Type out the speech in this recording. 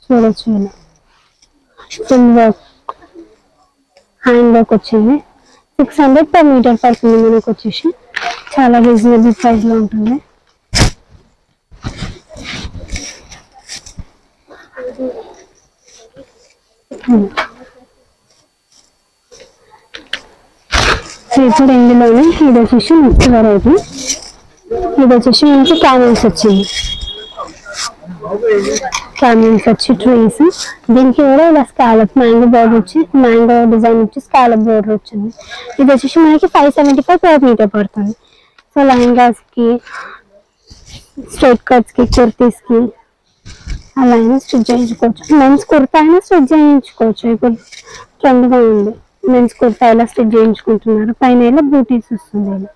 చూడొచ్చు full work hand work వచ్చింది. 600 per metre పడుతుంది మనకు వచ్చేసి. చాలా రీజనబుల్ ప్రైస్ లో ఉంటుంది. ఇప్పుడు ఇందులోనే ఇది వచ్చేసి నెక్స్ట్ వెరైటీ. ఇది వచ్చేసి మనకి క్యామెల్స్ వచ్చింది. క్యామెల్స్ వచ్చి ట్రీస్. దీనికి కూడా ఇలా స్కాలప్ మ్యాంగో బోర్డర్ వచ్చి మ్యాంగో డిజైన్ వచ్చి స్కాలప్ బోర్డర్ వచ్చింది. ఇది వచ్చేసి మనకి 575 per మీటర్ పడుతుంది. సో లెహంగాస్ కి, స్ట్రైట్ కట్స్ కి, కుర్తీస్ కి అలా అయినా స్టిచ్ చేయించుకోవచ్చు. మెన్స్ కుర్తా అయినా స్టిచ్ చేయించుకోవచ్చు. ఇప్పుడు ట్రెండ్ గా ఉంది మెన్స్ కుర్తా ఇలా స్టిచ్ చేయించుకుంటున్నారు. పైన ఇలా బూటీస్ వస్తుంది.